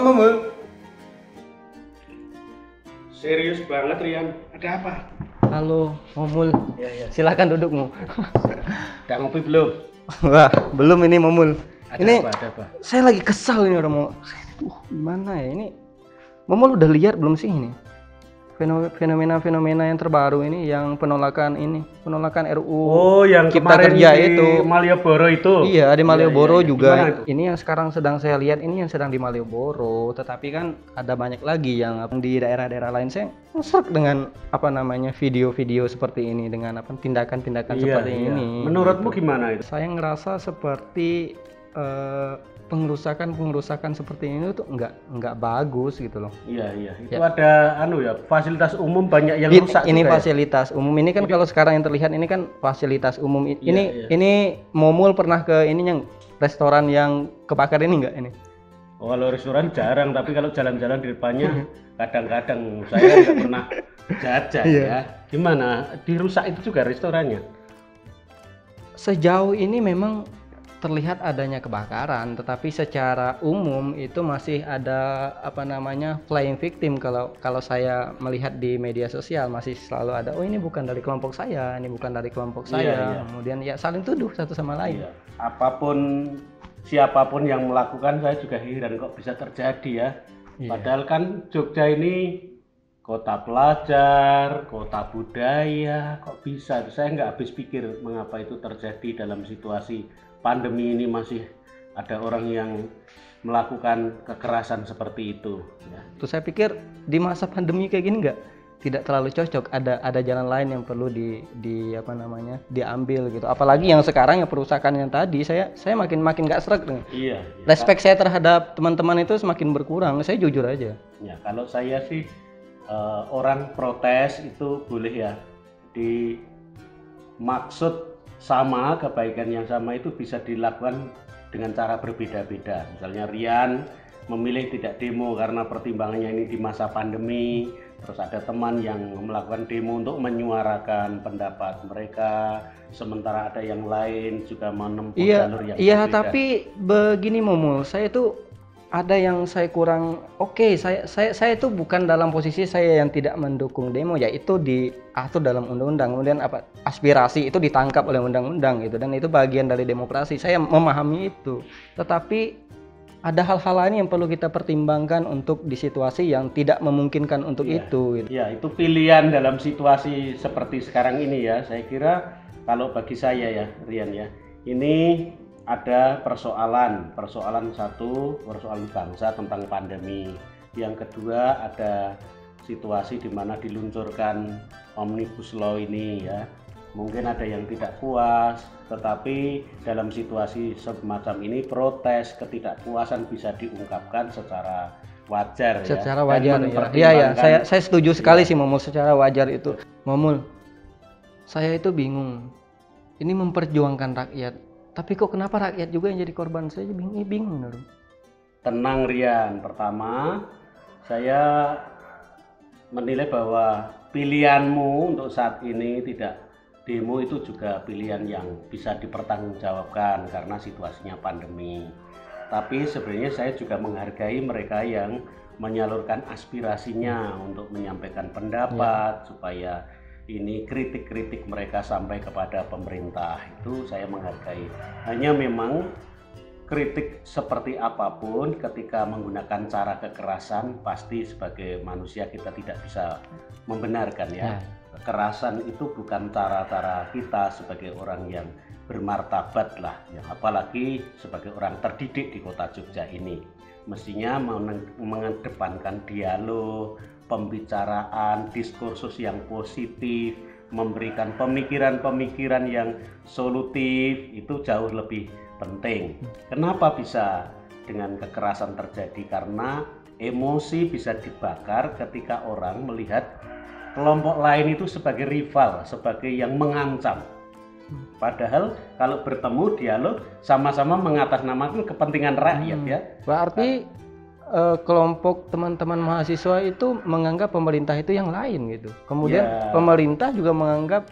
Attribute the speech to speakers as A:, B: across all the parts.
A: Momul. Serius banget Rian, ada apa?
B: Halo, Momul.
A: Ya.
B: Silakan dudukmu.
A: Udah ngopi belum?
B: Wah, belum ini Momul.
A: Ada apa?
B: Saya lagi kesal ini udah mau. Gimana ya ini? Momul udah lihat belum sih ini? Fenomena-fenomena yang terbaru ini yang penolakan RUU
A: yang
B: Cipta
A: kemarin
B: Kerja
A: di
B: itu.
A: Malioboro itu.
B: Iya, di Malioboro juga.
A: Gimana?
B: Ini yang sekarang sedang saya lihat ini yang sedang di Malioboro, tetapi kan ada banyak lagi yang di daerah-daerah lain. Saya serak dengan video-video seperti ini, dengan tindakan-tindakan seperti ini.
A: Menurutmu gimana itu?
B: Saya ngerasa seperti pengerusakan seperti ini tuh nggak bagus gitu loh.
A: Iya. Itu ada fasilitas umum banyak yang rusak.
B: Ini fasilitas umum ini kan kalau sekarang yang terlihat ini kan fasilitas umum. Ini Momul pernah ke ini yang restoran yang kebakar ini enggak ini?
A: Oh, kalau restoran jarang, tapi kalau jalan-jalan di depannya kadang-kadang saya nggak pernah jajan ya. Gimana? Dirusak itu juga restorannya?
B: Sejauh ini memang terlihat adanya kebakaran, tetapi secara umum itu masih ada flying victim. Kalau saya melihat di media sosial masih selalu ada, oh ini bukan dari kelompok saya, ini bukan dari kelompok saya. Kemudian ya saling tuduh satu sama lain.
A: Iya. Siapapun yang melakukan, saya juga heran kok bisa terjadi ya. Padahal kan Jogja ini kota pelajar, kota budaya, kok bisa? Saya nggak habis pikir mengapa itu terjadi dalam situasi pandemi ini. Masih ada orang yang melakukan kekerasan seperti itu ya.
B: Terus saya pikir di masa pandemi kayak gini tidak terlalu cocok, ada jalan lain yang perlu diambil gitu. Apalagi yang sekarang yang perusakan yang tadi saya makin nggak serak dengan.
A: Iya.
B: Respect saya terhadap teman-teman itu semakin berkurang. Saya jujur aja.
A: Ya, kalau saya sih orang protes itu boleh ya, dimaksud sama, kebaikan yang sama itu bisa dilakukan dengan cara berbeda-beda. Misalnya Rian memilih tidak demo karena pertimbangannya ini di masa pandemi, terus ada teman yang melakukan demo untuk menyuarakan pendapat mereka, sementara ada yang lain juga menempuh jalur yang berbeda.
B: Iya, tapi begini Momul, saya itu ada yang saya kurang saya itu bukan dalam posisi saya yang tidak mendukung demo, yaitu diatur dalam undang-undang, kemudian aspirasi itu ditangkap oleh undang-undang gitu, dan itu bagian dari demokrasi. Saya memahami itu, tetapi ada hal-hal lain yang perlu kita pertimbangkan untuk di situasi yang tidak memungkinkan untuk itu gitu.
A: Ya, itu pilihan dalam situasi seperti sekarang ini ya. Saya kira kalau bagi saya ya Rian ya, ini ada persoalan satu, persoalan bangsa tentang pandemi. Yang kedua ada situasi di mana diluncurkan Omnibus Law ini ya. Mungkin ada yang tidak puas, tetapi dalam situasi semacam ini protes ketidakpuasan bisa diungkapkan secara wajar.
B: Secara wajar ya. Saya setuju sekali sih Momul, secara wajar itu. Momul, saya itu bingung. Ini memperjuangkan rakyat, tapi kok kenapa rakyat juga yang jadi korban? Saya bingung.
A: Tenang Rian, pertama saya menilai bahwa pilihanmu untuk saat ini tidak demo itu juga pilihan yang bisa dipertanggungjawabkan karena situasinya pandemi. Tapi sebenarnya saya juga menghargai mereka yang menyalurkan aspirasinya untuk menyampaikan pendapat supaya ini kritik-kritik mereka sampai kepada pemerintah. Itu saya menghargai. Hanya memang kritik seperti apapun ketika menggunakan cara kekerasan, pasti sebagai manusia kita tidak bisa membenarkan ya. Kekerasan itu bukan cara-cara kita sebagai orang yang bermartabat lah, yang apalagi sebagai orang terdidik di kota Jogja ini. Mestinya mengedepankan dialog, pembicaraan, diskursus yang positif, memberikan pemikiran-pemikiran yang solutif, itu jauh lebih penting. Kenapa bisa dengan kekerasan terjadi? Karena emosi bisa dibakar ketika orang melihat kelompok lain itu sebagai rival, sebagai yang mengancam. Padahal kalau bertemu dialog sama-sama mengatasnamakan kepentingan rakyat ya.
B: Berarti kelompok teman-teman mahasiswa itu menganggap pemerintah itu yang lain gitu. Kemudian pemerintah juga menganggap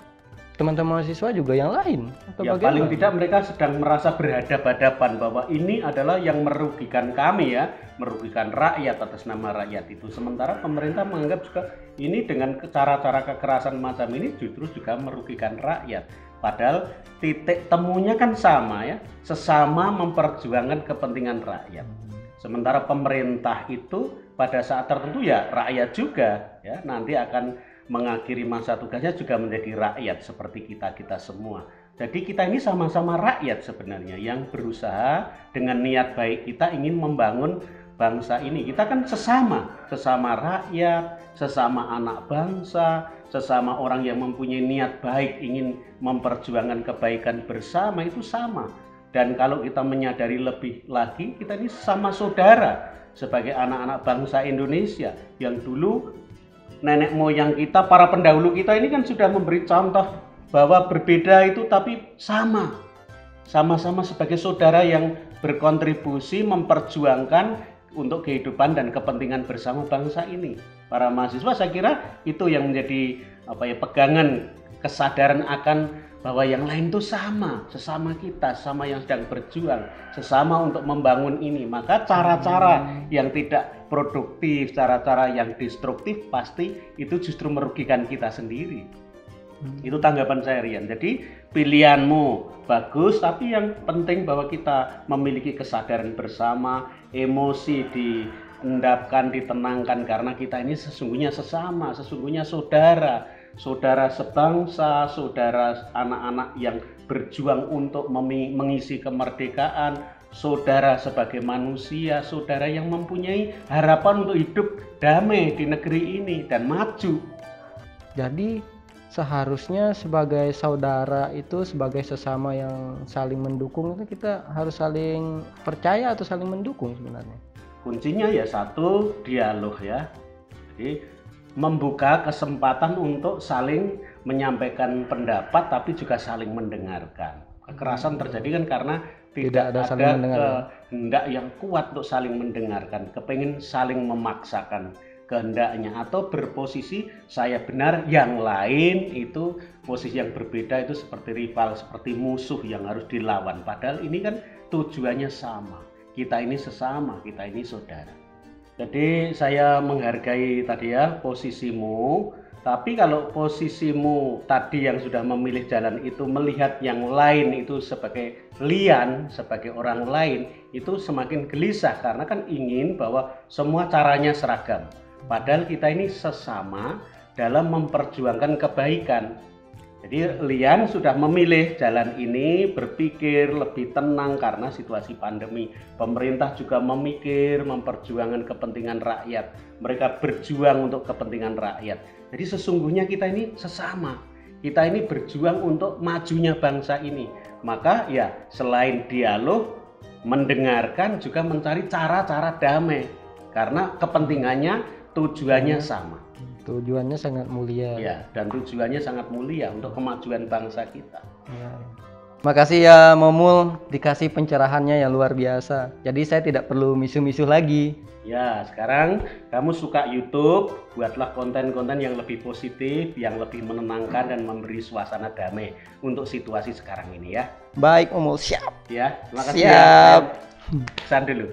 B: teman-teman mahasiswa juga yang lain atau
A: Ya
B: bagaimana?
A: paling tidak mereka sedang merasa berhadapan-hadapan bahwa ini adalah yang merugikan kami ya, merugikan rakyat atas nama rakyat itu. Sementara pemerintah menganggap juga ini dengan cara-cara kekerasan macam ini justru juga merugikan rakyat. Padahal titik temunya kan sama ya, sesama memperjuangkan kepentingan rakyat. Sementara pemerintah itu pada saat tertentu ya rakyat juga ya, nanti akan mengakhiri masa tugasnya juga menjadi rakyat seperti kita semua. Jadi kita ini sama-sama rakyat sebenarnya yang berusaha dengan niat baik kita ingin membangun bangsa ini. Kita kan sesama rakyat, sesama anak bangsa, sesama orang yang mempunyai niat baik ingin memperjuangkan kebaikan bersama, itu sama. Dan kalau kita menyadari lebih lagi, kita ini sama saudara sebagai anak-anak bangsa Indonesia yang dulu nenek moyang kita, para pendahulu kita ini kan sudah memberi contoh bahwa berbeda itu tapi sama-sama sebagai saudara yang berkontribusi memperjuangkan untuk kehidupan dan kepentingan bersama bangsa ini. Para mahasiswa saya kira itu yang menjadi pegangan kesadaran akan bahwa yang lain itu sesama kita, sama yang sedang berjuang, sesama untuk membangun ini. Maka cara-cara yang tidak produktif, cara-cara yang destruktif pasti itu justru merugikan kita sendiri. Itu tanggapan saya, Rian. Jadi pilihanmu bagus, tapi yang penting bahwa kita memiliki kesadaran bersama, emosi diendapkan, ditenangkan, karena kita ini sesungguhnya sesama, sesungguhnya saudara sebangsa, saudara anak-anak yang berjuang untuk mengisi kemerdekaan, saudara sebagai manusia, saudara yang mempunyai harapan untuk hidup damai di negeri ini dan maju.
B: Jadi seharusnya sebagai saudara itu, sebagai sesama yang saling mendukung itu, kita harus saling percaya atau saling mendukung sebenarnya.
A: Kuncinya ya satu, dialog ya. Jadi membuka kesempatan untuk saling menyampaikan pendapat tapi juga saling mendengarkan. Kekerasan terjadi kan karena tidak ada kehendak yang kuat untuk saling mendengarkan, kepengen saling memaksakan kehendaknya atau berposisi saya benar, yang lain itu posisi yang berbeda, itu seperti rival, seperti musuh yang harus dilawan. Padahal ini kan tujuannya sama. Kita ini sesama, kita ini saudara. Jadi saya menghargai tadi ya posisimu, tapi kalau posisimu tadi yang sudah memilih jalan itu melihat yang lain itu sebagai lian, sebagai orang lain, itu semakin gelisah karena kan ingin bahwa semua caranya seragam. Padahal kita ini sesama dalam memperjuangkan kebaikan. Jadi Lian sudah memilih jalan ini, berpikir lebih tenang karena situasi pandemi. Pemerintah juga memikir, memperjuangkan kepentingan rakyat. Mereka berjuang untuk kepentingan rakyat. Jadi sesungguhnya kita ini sesama. Kita ini berjuang untuk majunya bangsa ini. Maka ya selain dialog, mendengarkan, juga mencari cara-cara damai. Karena kepentingannya, tujuannya sama.
B: Tujuannya sangat mulia.
A: Ya, dan tujuannya sangat mulia untuk kemajuan bangsa kita.
B: Ya. Makasih ya Momul, dikasih pencerahannya yang luar biasa. Jadi saya tidak perlu misuh-misuh lagi.
A: Ya, sekarang kamu suka YouTube, buatlah konten-konten yang lebih positif, yang lebih menenangkan dan memberi suasana damai untuk situasi sekarang ini ya.
B: Baik Momul, siap.
A: Ya, terima kasih
B: siap.
A: ya. Pesan dulu.